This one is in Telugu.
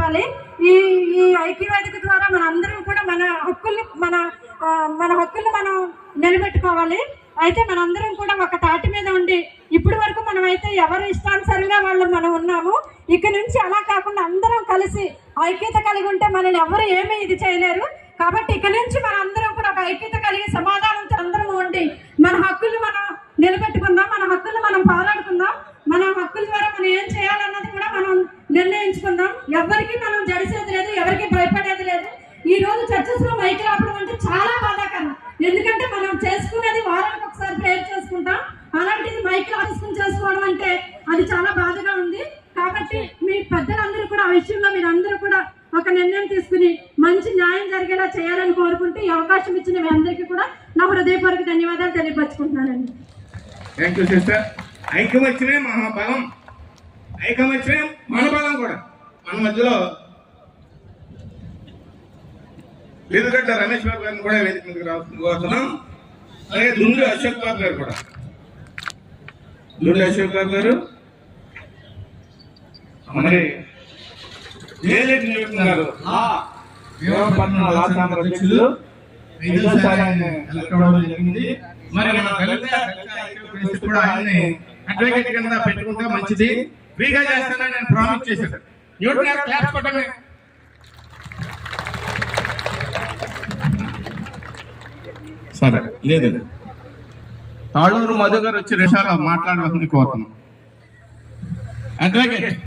చెప్పాలి. ఈ ఈ ఐక్యవేదిక ద్వారా మన అందరం కూడా మన హక్కులు మనం నిలబెట్టుకోవాలి. అయితే మనందరం కూడా ఒక తాటి మీద ఉండి ఇప్పటి వరకు మనం అయితే ఎవరు ఇష్టానుసారంగా మనం ఉన్నాము. ఇక నుంచి అలా కాకుండా అందరం కలిసి ఐక్యత కలిగి ఉంటే మనల్ని ఎవరు ఏమీ ఇది చేయలేరు. కాబట్టి ఇక నుంచి మన అందరం కూడా ఒక ఐక్యత కలిగి సమాధానంతో అందరం ఉండి మన హక్కులు మనం నిలబెట్టుకుందాం, మన హక్కులు మనం పోరాడుకుందాం. మన హక్కుల ద్వారా మనం ఏం చేయాలన్నది కూడా మనం నిర్ణయించుకుందాం. ఎవరికి మనం జడిసేది లేదు, ఎవరికి భయపడేది లేదు. ఈ రోజు చర్చెస్ లో మైక్ రావడం అంటే చాలా బాధాకరం. ఎందుకంటే మనం చేసుకునేది వారానికి ఒకసారి ప్రేయర్ చేసుకుంటాం, అలాంటిది మైక్ రాసుకుని చేసుకోవడం అంటే అది చాలా బాధగా ఉంది. కాబట్టి మీ పెద్దలందరూ కూడా ఆ విషయంలో మీరందరూ కూడా ఒక నిర్ణయం తీసుకుని మంచి న్యాయం జరిగేలా చేయాలని కోరుకుంటూ ఈ అవకాశం ఇచ్చిన మీ అందరికీ కూడా నా హృదయపూర్వక ధన్యవాదాలు తెలియపరుచుకుంటున్నానండి. Thank you sister. ఐక్యమత్యమే మహాబలం, ఐకమత్యమే మన బలం కూడా. మన మధ్యలో ఎదుగడ్డ రమేష్ బాబు గారిని కూడా వేదిక మీదకి రాస్తున్నాం. అలాగే దుండి అశోక్ బాబు గారు కూడా, దుండి అశోక్ బాబు గారు మరి ఏలేటి నియోజకవర్గం వివాహపట్నం రాష్ట్ర అధ్యక్షులు జరిగింది. మరి కూడా ఆయన్ని అడ్వకేట్ కింద పెట్టుకుంటే మంచిది, ఫ్రీగా చేస్తానని నేను ప్రామిస్ చేశాను. క్లాస్ కొట్టండి. సరే లేదు, తాళూరు మధు గారు వచ్చి రిషాలో మాట్లాడవలసింది కోరుతున్నాం. అడ్వకేట్